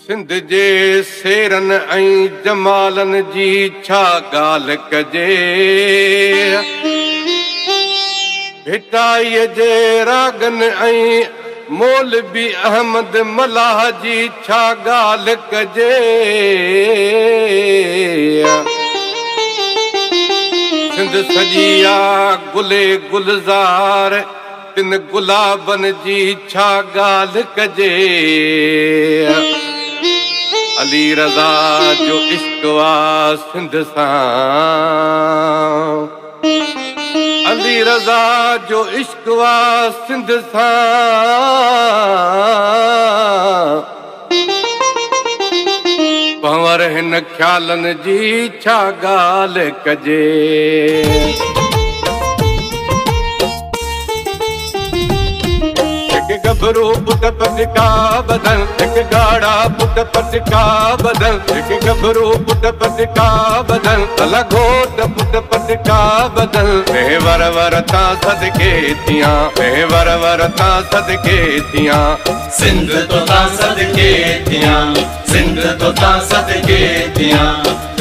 सिंध जे Sheeran ऐं जमालन जी छा ॻाल्हि कजे। भिटाईअ जे रागन ऐं मौलवी अहमद मलाह जी छा ॻाल्हि कजे। सिंध सॼी आ गुले गुलज़ार, तिन गुलाबन जी छा ॻाल्हि कजे। अली रज़ा जो इश्क वा सिंध सां, अली रज़ा जो इश्क वा सिंध सां। पंवर हिन ख़्यालन जी छा ॻाल्हि कजे। गभरू पुट पटका बदन, एक गाड़ा पुट पटका बदन, एक गभरू पुट पटका बदन, अला घोट पुट पटका बदन। मैं वर वर ता सदके थियां, मैं वर वर ता सदके थियां। सिंध तो ता सदके थियां, सिंध तो ता सदके थियां,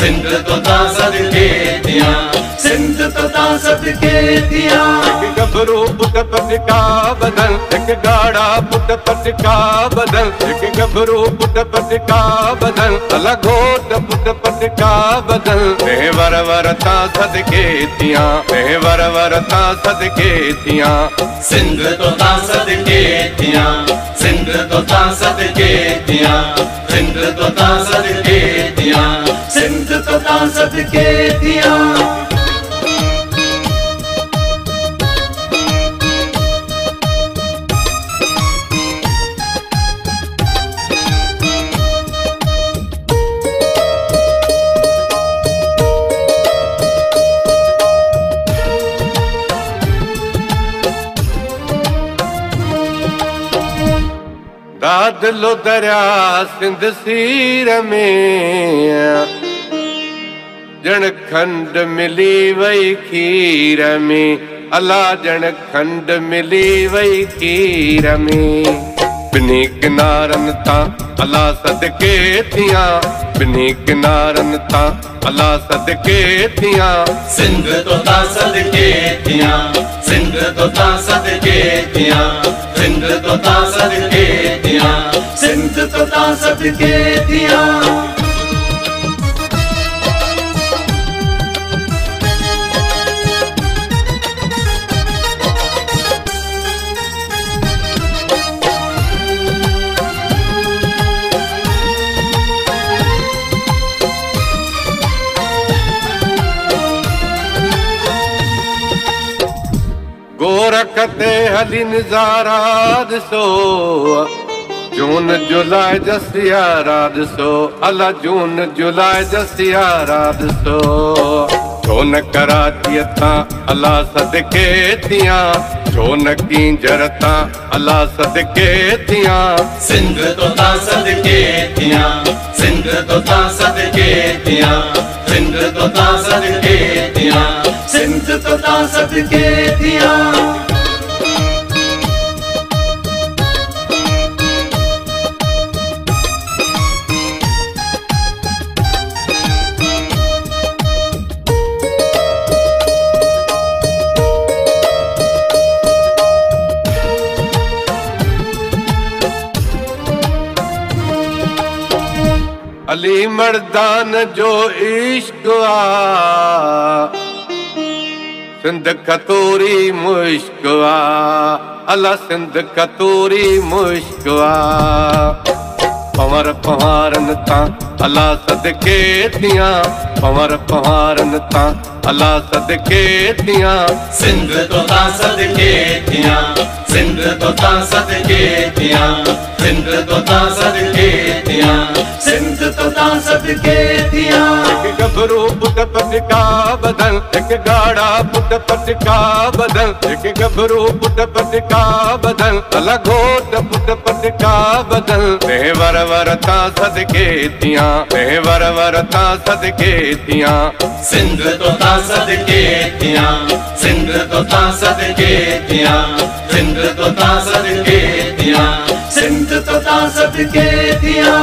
सिंध तो ता सदके थियां, सिंध तो ता सदके थियां। एक गभरू पुट पटका बदन, एक गाड़ा पुट पटका बदन, एक गभरू पुट पटका बदन, अला घोट पुट पटका बदन। मैं वर वर ता सदके थियां, मैं वर वर ता सदके थियां। सिंध तो ता सदके थियां, सिंध तो ता सदके थियां, सिंध तो ता सदके थियां, सिंध तो ता सदके थियां। दादलो दरिया सिंध सीर में, जण खंड मिली वई खीर में। अला जण खंड मिली वई खीर में। बिनी किनारन ता अला सदके थियां, बिनी किनारन ता अला सदके थियां। सिंध तो ता सदके थियां, सिंध तो ता सदके थियां, सिंध तो ता सदके थियां, सिंध तो ता सदके थियां। गोरखते हली नज़ारा ॾिसो, जून जुलाई जसियारा ॾिसो, अला जून जुलाई जसियारा ॾिसो। छो न कराची तां अला सदके थियां, छो न कींजर तां अला सदके थियां। सिंध तो ता सदके थियां, सिंध तो ता सदके थियां, सिंध तो ता सदके थियां, सिंध तो ता सदके थियां। अली मर्दान जो इश्क आ, सिंध खतूरी मुश्क आ। अला सिंध खतूरी मुश्क आ। पंवर पंवारन ता अला सदके थियां, पंवर पंवारन ता अला सदके थियां। सिंध तो ता सदके थियां, सिंध तो ता सदके थियां, सिंध तो ता सदके थियां, सिंध तो ता सदके थियां। एक गभरू पुट पटका बदन, एक गाड़ा पुट पटका बदन, एक गभरू पुट पटका बदन, अला घोट पुट पटका बदन। मैं वर वर ता सदके थियां, मैं वर वर ता सदके थियां। सिंध तो ता सदके थियां, सिंध तो ता सदके थियां, सिंध तो ता सदके थियां, सिंध तो ता सदके थियां।